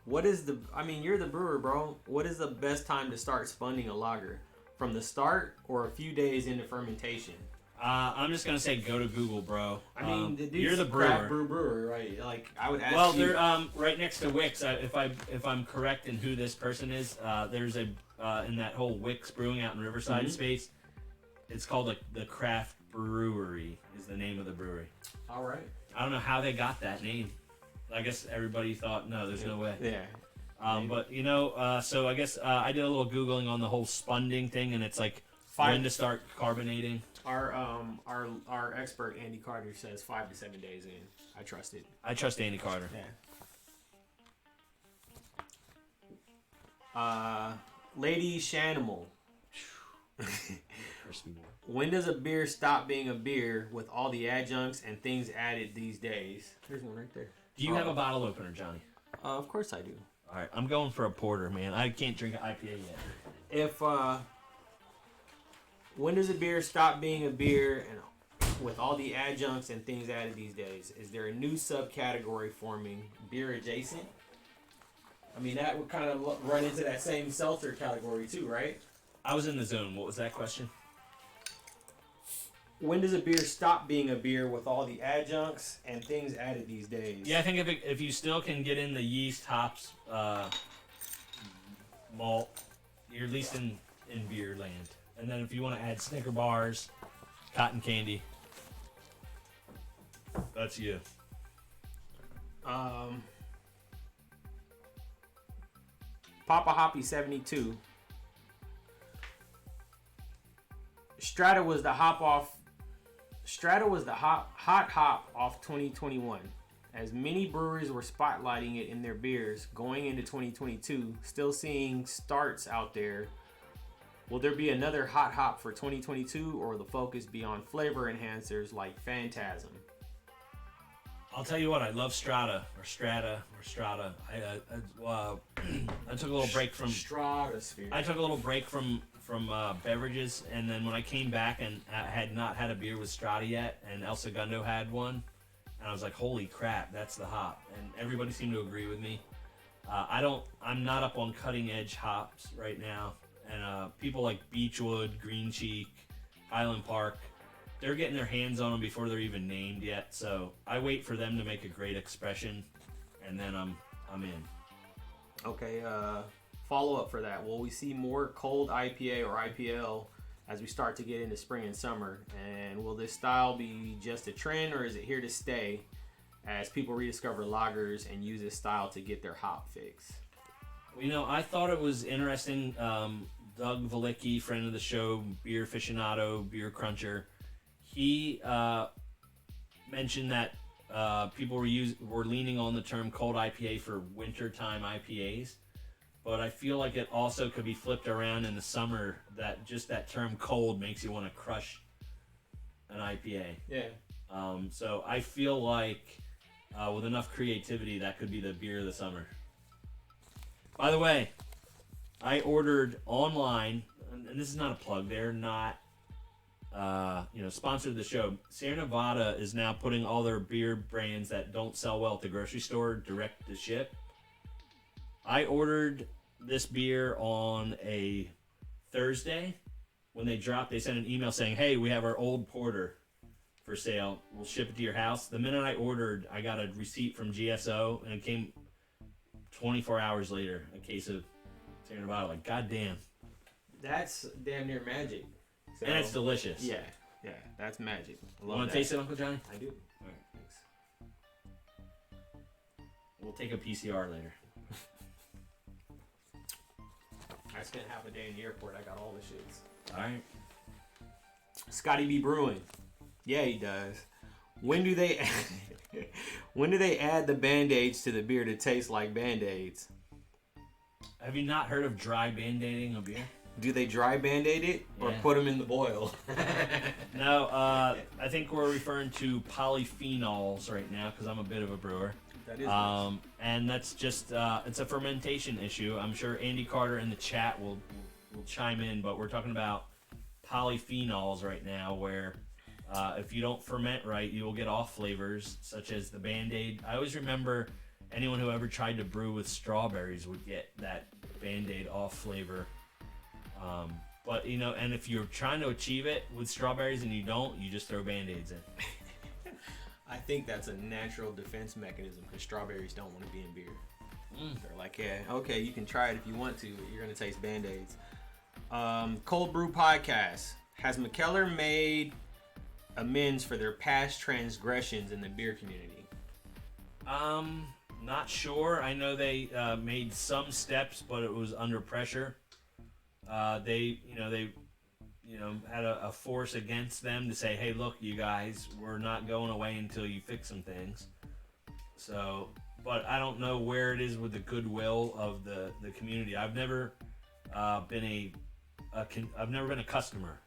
B: What is you're the brewer, bro. What is the best time to start spunning a lager? From the start or a few days into fermentation?
A: I'm just gonna say go to Google, bro.
B: The dude's
A: you're the
B: craft
A: brewer.
B: brewer, right? Like I would ask.
A: Well,
B: you.
A: they're right next to Wix. If I'm correct in who this person is, there's a in that whole Wix Brewing out in Riverside space. It's called the Craft Brewery is the name of the brewery.
B: All right.
A: I don't know how they got that name. I guess everybody thought no, there's no way.
B: Yeah.
A: But so I guess I did a little Googling on the whole spunding thing, and it's like when to start carbonating.
B: Our expert Andy Carter says 5 to 7 days in. I trust it.
A: I trust Andy Carter.
B: Yeah. Lady Shanimal. When does a beer stop being a beer with all the adjuncts and things added these days? There's one right there.
A: Do you have a bottle opener, Johnny?
B: Of course I do.
A: All right, I'm going for a porter, man. I can't drink an IPA yet.
B: When does a beer stop being a beer and with all the adjuncts and things added these days? Is there a new subcategory forming, beer adjacent? I mean, that would kind of run into that same seltzer category too, right?
A: I was in the zone. What was that question?
B: When does a beer stop being a beer with all the adjuncts and things added these days?
A: Yeah, I think if you still can get in the yeast, hops, malt, you're at least in beer land. And then if you want to add Snicker bars, cotton candy, that's you.
B: Papa Hoppy 72. Strata was the hot hop off 2021. As many breweries were spotlighting it in their beers going into 2022, still seeing starts out there. Will there be another hot hop for 2022, or will the focus be on flavor enhancers like Phantasm?
A: I'll tell you what, I love Strata. I took a little break from
B: Stratosphere.
A: I took a little break from beverages, and then when I came back and I had not had a beer with Strata yet, and El Segundo had one, and I was like, holy crap, that's the hop. And everybody seemed to agree with me. I'm not up on cutting edge hops right now. And people like Beechwood, Green Cheek, Highland Park, they're getting their hands on them before they're even named yet. So I wait for them to make a great expression, and then I'm in.
B: Okay, follow up for that. Will we see more cold IPA or IPL as we start to get into spring and summer? And will this style be just a trend, or is it here to stay as people rediscover lagers and use this style to get their hop fix?
A: You know, I thought it was interesting. Doug Valicki, friend of the show, beer aficionado, beer cruncher, he mentioned that people were leaning on the term cold IPA for wintertime IPAs, but I feel like it also could be flipped around in the summer, that just that term cold makes you want to crush an IPA.
B: Yeah.
A: So I feel like with enough creativity, that could be the beer of the summer. By the way, I ordered online, and this is not a plug. They're not, sponsored the show. Sierra Nevada is now putting all their beer brands that don't sell well at the grocery store direct to ship. I ordered this beer on a Thursday. When they dropped, they sent an email saying, "Hey, we have our old porter for sale. We'll ship it to your house." The minute I ordered, I got a receipt from GSO, and it came 24 hours later, a case of Sierra Nevada. Like, goddamn.
B: That's damn near magic. So,
A: and it's delicious.
B: Yeah, that's magic.
A: You want to taste it, Uncle Johnny?
B: I do.
A: All right, thanks. We'll take a PCR later.
B: I spent half a day in the airport. I got all the shits.
A: All right.
B: Scotty B. Brewing. Yeah, he does. When do they add the Band-Aids to the beer to taste like Band-Aids?
A: Have you not heard of dry Band-Aiding a beer?
B: Do they dry Band-Aid it or put them in the boil?
A: No, I think we're referring to polyphenols right now because I'm a bit of a brewer.
B: That is nice.
A: And that's just, it's a fermentation issue. I'm sure Andy Carter in the chat will chime in, but we're talking about polyphenols right now where if you don't ferment right, you will get off flavors such as the Band-Aid. I always remember anyone who ever tried to brew with strawberries would get that Band-Aid off flavor. But, and if you're trying to achieve it with strawberries and you don't, you just throw Band-Aids in.
B: I think that's a natural defense mechanism because strawberries don't want to be in beer. They're like, yeah, okay, you can try it if you want to, but you're going to taste Band-Aids. Cold Brew Podcast. Has McKellar made amends for their past transgressions in the beer community?
A: Not sure. I know they made some steps, but it was under pressure. They had a force against them to say, hey, look, you guys, we're not going away until you fix some things. So, but I don't know where it is with the goodwill of the community. I've never I've never been a customer.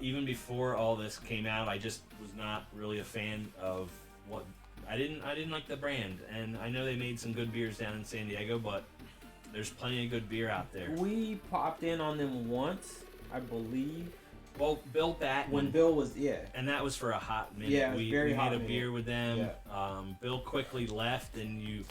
A: Even before all this came out, I just was not really a fan of what I didn't like the brand, and I know they made some good beers down in San Diego, but there's plenty of good beer out there.
B: We popped in on them once, I believe.
A: Well, Bill Batten.
B: When Bill was, and
A: that was for a hot minute.
B: Yeah,
A: we
B: made
A: a beer with them. Yeah. Bill quickly left, and you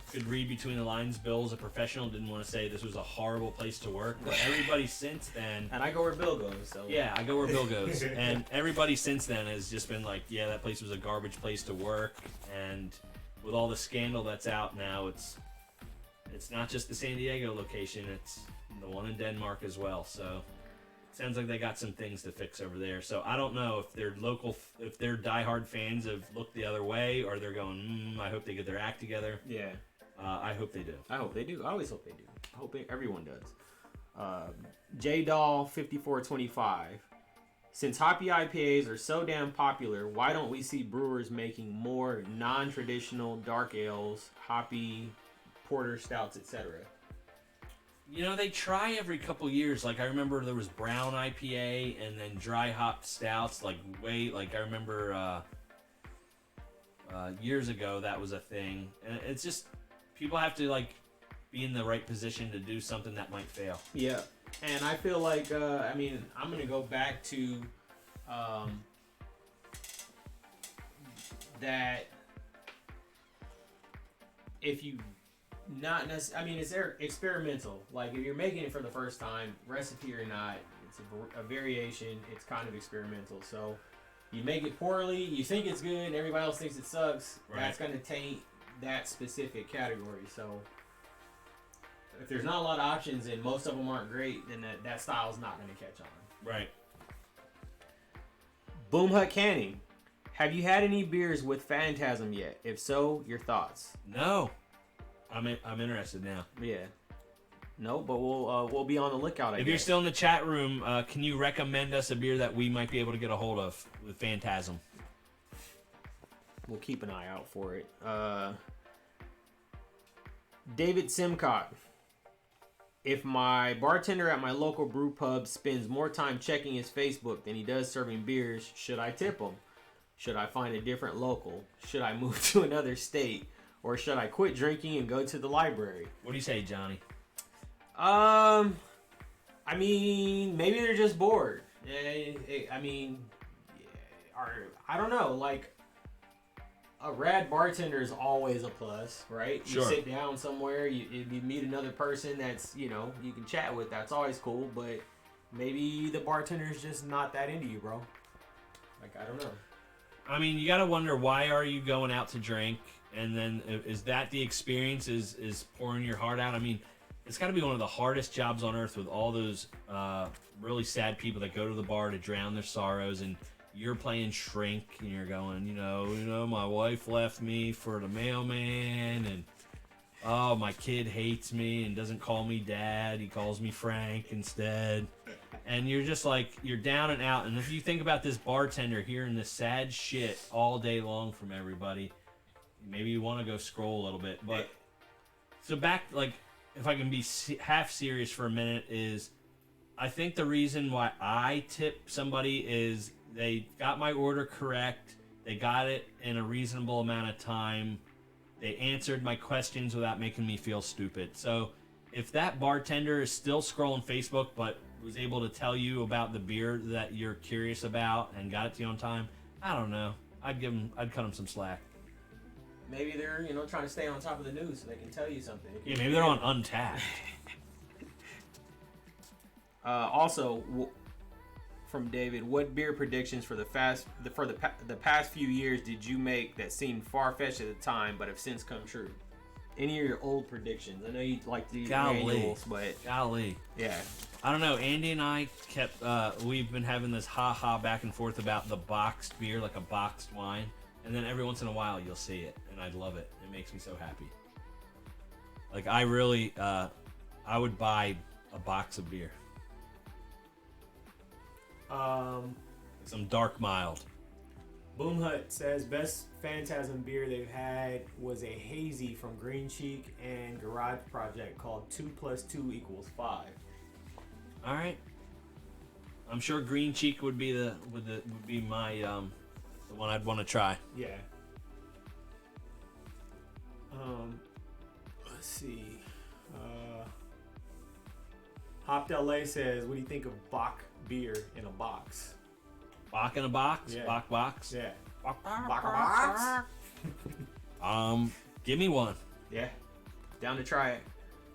A: could read between the lines. Bill's a professional, didn't want to say this was a horrible place to work, but everybody since then.
B: And I go where Bill goes, so.
A: Yeah, I go where Bill goes, and everybody since then has just been like, yeah, that place was a garbage place to work, and with all the scandal that's out now, it's not just the San Diego location, it's the one in Denmark as well. So. Sounds like they got some things to fix over there. So I don't know if they're if they're diehard fans have looked the other way, or they're going, I hope they get their act together.
B: Yeah.
A: I hope they do.
B: I hope they do. I always hope they do. I hope everyone does. J-Doll 5425. Since hoppy IPAs are so damn popular, why don't we see brewers making more non-traditional dark ales, hoppy porter stouts, etc.?
A: You know, they try every couple years. Like, I remember there was brown IPA and then dry hopped stouts. I remember years ago that was a thing. And it's just, people have to, be in the right position to do something that might fail.
B: Yeah. And I feel like, I'm going to go back to that if you... Not necessarily. It's experimental. Like, if you're making it for the first time, recipe or not, it's a variation. It's kind of experimental. So, you make it poorly, you think it's good, and everybody else thinks it sucks. Right. That's going to taint that specific category. So, if there's not a lot of options and most of them aren't great, then that style is not going to catch on.
A: Right.
B: Boom Hut Canning. Have you had any beers with Phantasm yet? If so, your thoughts?
A: No. I'm interested now.
B: Yeah. No, but we'll be on the lookout.
A: If you're still in the chat room, can you recommend us a beer that we might be able to get a hold of with Phantasm?
B: We'll keep an eye out for it. David Simcott. If my bartender at my local brew pub spends more time checking his Facebook than he does serving beers, should I tip him? Should I find a different local? Should I move to another state? Or should I quit drinking and go to the library?
A: What do you say, Johnny?
B: Maybe they're just bored. I don't know. Like, a rad bartender is always a plus, right?
A: Sure.
B: You sit down somewhere, you meet another person that's, you can chat with. That's always cool, but maybe the bartender's just not that into you, bro. Like, I don't know.
A: You gotta wonder, why are you going out to drink? And then is that the experience, is pouring your heart out? It's got to be one of the hardest jobs on earth with all those really sad people that go to the bar to drown their sorrows, and you're playing shrink and you're going, my wife left me for the mailman, and oh, my kid hates me and doesn't call me dad, he calls me Frank instead. And you're just like, you're down and out. And if you think about this bartender hearing this sad shit all day long from everybody, maybe you want to go scroll a little bit. But so back, if I can be half serious for a minute, is I think the reason why I tip somebody is they got my order correct, they got it in a reasonable amount of time, they answered my questions without making me feel stupid. So if that bartender is still scrolling Facebook but was able to tell you about the beer that you're curious about and got it to you on time, I don't know. I'd cut them some slack.
B: Maybe they're, trying to stay on top of the news so they can tell you something.
A: Yeah, maybe they're on Untapped.
B: Also, from David, what beer predictions for the past few years did you make that seemed far-fetched at the time but have since come true? Any of your old predictions? I know you like to use annuals, but
A: golly,
B: yeah.
A: I don't know. Andy and I we've been having this back and forth about the boxed beer, like a boxed wine. And then every once in a while you'll see it, and I love it. It makes me so happy. Like, I really, I would buy a box of beer.
B: Some
A: dark mild.
B: Boom Hut says best Phantasm beer they've had was a hazy from Green Cheek and Garage Project called 2 + 2 = 5.
A: All right. I'm sure Green Cheek would be would be my the one I'd want to try.
B: Yeah. Let's see. Hopped LA says, what do you think of Bach beer in a box?
A: Bach in a box?
B: Yeah.
A: Bach box?
B: Yeah.
A: Bach
B: Box?
A: Give me one.
B: Yeah. Down to try it.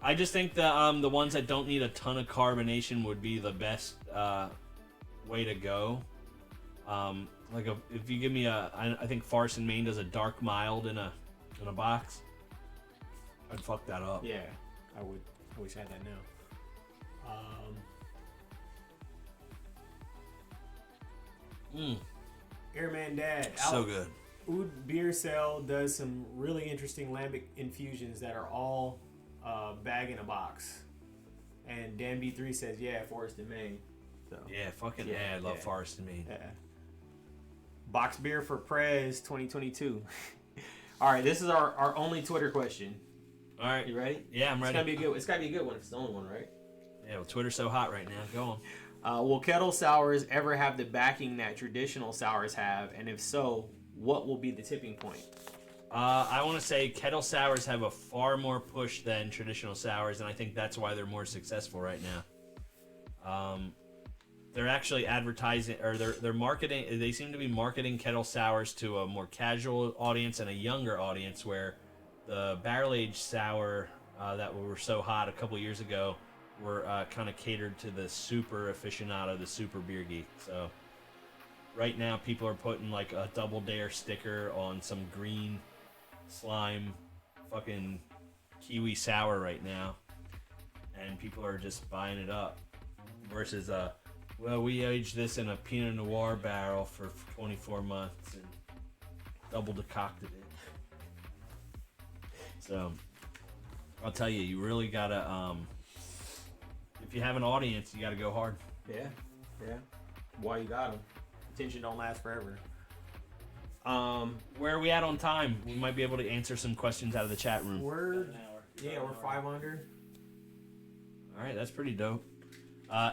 A: I just think the ones that don't need a ton of carbonation would be the best way to go. If you give me I think Farce and Maine does a dark mild in a box. I'd fuck that up.
B: Yeah, I would. I wish I had that now. Airman Dad.
A: So good.
B: Oud Beer Cell does some really interesting lambic infusions that are all bag in a box. And Dan B3 says, yeah, Forest and Maine. So,
A: Yeah, fucking yeah, I love Forest and Maine.
B: Yeah. Box beer for Prez 2022. All right, this is our only Twitter question.
A: All right.
B: You ready?
A: Yeah, I'm ready.
B: It's gotta be a good one. It's the only one, right?
A: Yeah, well, Twitter's so hot right now. Go on.
B: Will kettle sours ever have the backing that traditional sours have? And if so, what will be the tipping point?
A: I want to say kettle sours have a far more push than traditional sours, and I think that's why they're more successful right now. They're actually advertising, or they're marketing. They seem to be marketing kettle sours to a more casual audience and a younger audience, where the barrel-aged sour that were so hot a couple years ago were kind of catered to the super aficionado, the super beer geek. So right now people are putting like a Double Dare sticker on some green slime fucking kiwi sour right now, and people are just buying it up versus well, we aged this in a Pinot Noir barrel for 24 months and double decocted it. So I'll tell you, you really gotta if you have an audience, you gotta go hard.
B: Yeah. Why you got them? Attention don't last forever.
A: Where are we at on time? We might be able to answer some questions out of the chat room.
B: We're 5 under.
A: All right, that's pretty dope.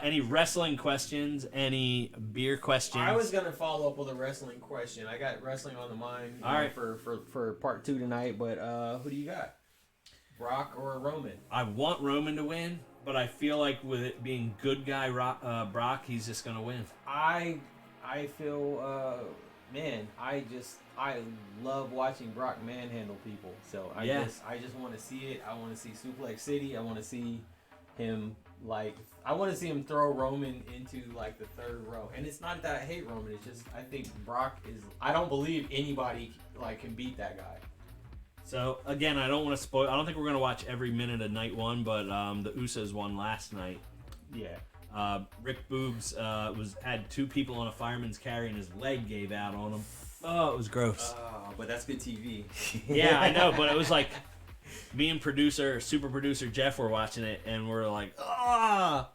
A: Any wrestling questions? Any beer questions?
B: I was gonna follow up with a wrestling question. I got wrestling on the mind.
A: All right,
B: for part 2 tonight. But who do you got? Brock or Roman?
A: I want Roman to win, but I feel like with it being good guy Brock, he's just gonna win.
B: I feel man, I love watching Brock manhandle people. So I just want to see it. I want to see Suplex City. I want to see him throw Roman into like the third row. And it's not that I hate Roman. It's just I think Brock is. I don't believe anybody like can beat that guy.
A: So again, I don't want to spoil. I don't think we're gonna watch every minute of night one, but the Usos won last night.
B: Yeah.
A: Rick Boobs had 2 people on a fireman's carry and his leg gave out on him. Oh, it was gross.
B: Oh, but that's good TV.
A: Yeah, I know, but it was like me and super producer Jeff were watching it and we're like, ah,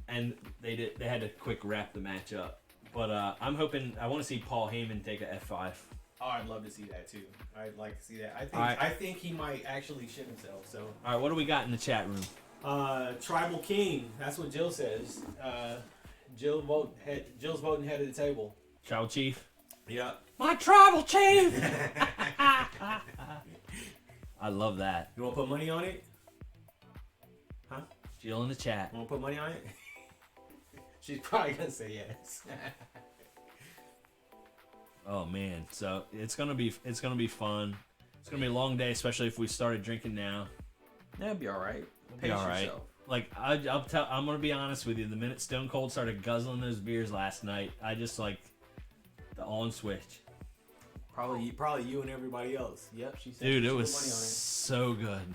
A: and they had to quick wrap the match up. But I'm hoping. I want to see Paul Heyman take a F5.
B: Oh, I'd love to see that too. I'd like to see that. I think he might actually shit himself. So.
A: All right, what do we got in the chat room?
B: Tribal King. That's what Jill says. Jill's voting head of the table.
A: Tribal Chief.
B: Yeah.
A: My Tribal Chief. I love that.
B: You want to put money on it? Huh?
A: Jill in the chat.
B: You want to put money on it? She's probably gonna say yes.
A: Oh man, so it's gonna be fun. It's gonna be a long day, especially if we started drinking now.
B: That'd be all right.
A: Be all right. Like I'm gonna be honest with you. The minute Stone Cold started guzzling those beers last night, I just like the on switch.
B: Probably you and everybody else. Yep, she said.
A: Dude, it was so good.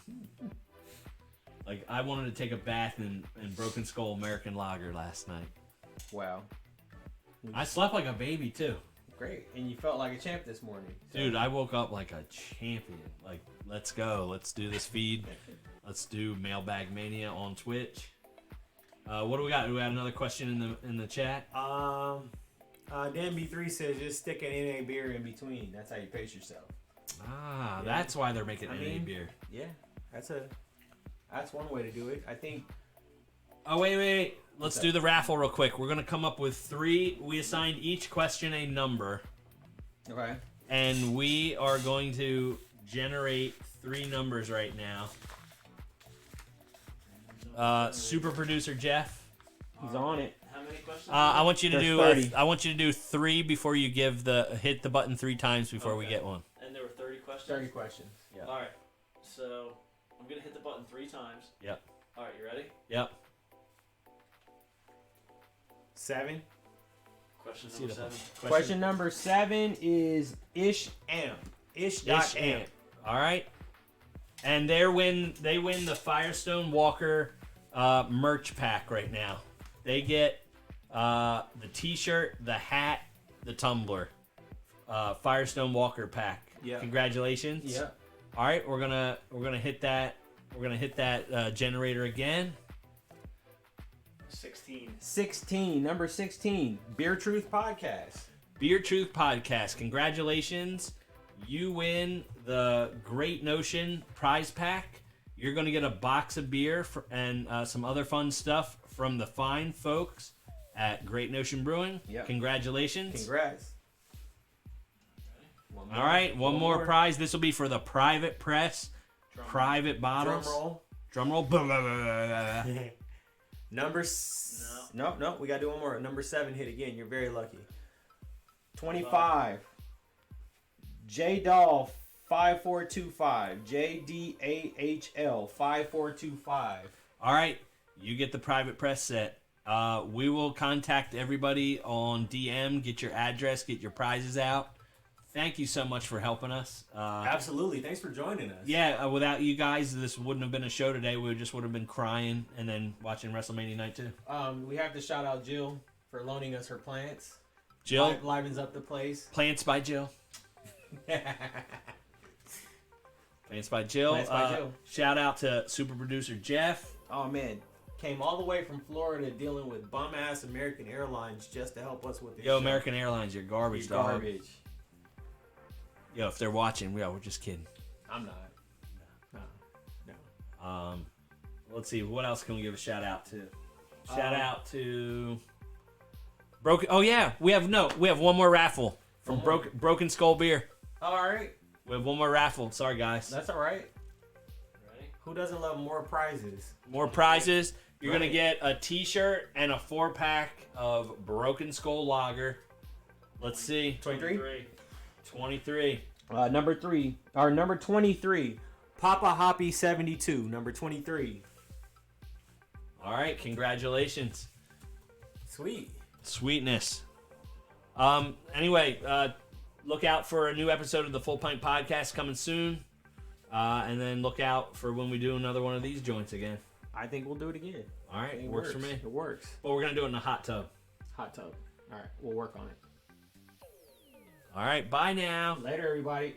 A: Like I wanted to take a bath in Broken Skull American Lager last night.
B: Wow.
A: I slept like a baby too.
B: Great, and you felt like a champ this morning. So.
A: Dude, I woke up like a champion. Like, let's go. Let's do this feed. Let's do MailbagMania on Twitch. What do we got? Do we got another question in the chat?
B: Dan B3 says just stick an NA beer in between. That's how you pace yourself.
A: Ah, yeah. That's why they're making NA beer.
B: Yeah, that's one way to do it. I think.
A: Oh, wait. Let's do the raffle real quick. We're going to come up with 3. We assigned each question a number.
B: Okay.
A: And we are going to generate 3 numbers right now. Super producer Jeff.
B: He's on it.
C: How many questions?
A: I want you to do
B: 30.
A: I want you to do 3 before you hit the button 3 times before we get one.
C: And there were 30 questions?
B: 30 questions.
A: Yeah.
C: All right. So I'm going to hit the button 3 times.
A: Yep.
C: All right, you ready?
A: Yep.
B: 7.
C: Question number 7.
B: Question number 7 is Ish Amp. Ish.amp.
A: All right. And they win the Firestone Walker merch pack right now. They get the T-shirt, the hat, the tumbler. Firestone Walker pack.
B: Yeah.
A: Congratulations.
B: Yeah.
A: All right, we're gonna hit that. We're gonna hit that generator again.
C: 16.
B: Number 16. Beer Truth Podcast.
A: Beer Truth Podcast. Congratulations. You win the Great Notion prize pack. You're going to get a box of beer and some other fun stuff from the fine folks at Great Notion Brewing.
B: Yep.
A: Congratulations.
B: Congrats.
A: All right, one more prize. This will be for the private press, private bottles.
B: Drum roll.
A: Drum roll.
B: No, we got to do one more. Number 7 hit again. You're very lucky. 25. J Doll 5425. JDAHL 5425.
A: All right, you get the private press set. We will contact everybody on DM, get your address, get your prizes out. Thank you so much for helping us.
B: Absolutely. Thanks for joining us.
A: Yeah, without you guys, this wouldn't have been a show today. We just would have been crying and then watching WrestleMania Night 2.
B: We have to shout out Jill for loaning us her plants.
A: Jill.
B: Livens up the place.
A: Plants by Jill. Plants by Jill. Shout out to super producer Jeff.
B: Oh, man. Came all the way from Florida dealing with bum-ass American Airlines just to help us with this show.
A: American Airlines, you're garbage, dog.
B: Garbage.
A: Yo, if they're watching, we're just kidding.
B: I'm not. No.
A: Let's see. What else can we give a shout out to? Shout out to Broken. Oh yeah, we have one more raffle from Broken Skull Beer.
B: All right.
A: We have one more raffle. Sorry guys.
B: That's all right.
C: Ready?
B: Who doesn't love more prizes?
A: More prizes. You're gonna get a T-shirt and a 4-pack of Broken Skull Lager. Let's see.
B: 23.
A: 23.
B: Number 3. Or number 23. Papa Hoppy 72. Number 23.
A: All right. Congratulations. Sweetness. Anyway, look out for a new episode of the Full Pint Podcast coming soon. And then look out for when we do another one of these joints again.
B: I think we'll do it again.
A: All right. It works for me.
B: It works.
A: But we're going to do it in a hot tub.
B: Hot tub. All right. We'll work on it.
A: All right. Bye now.
B: Later, everybody.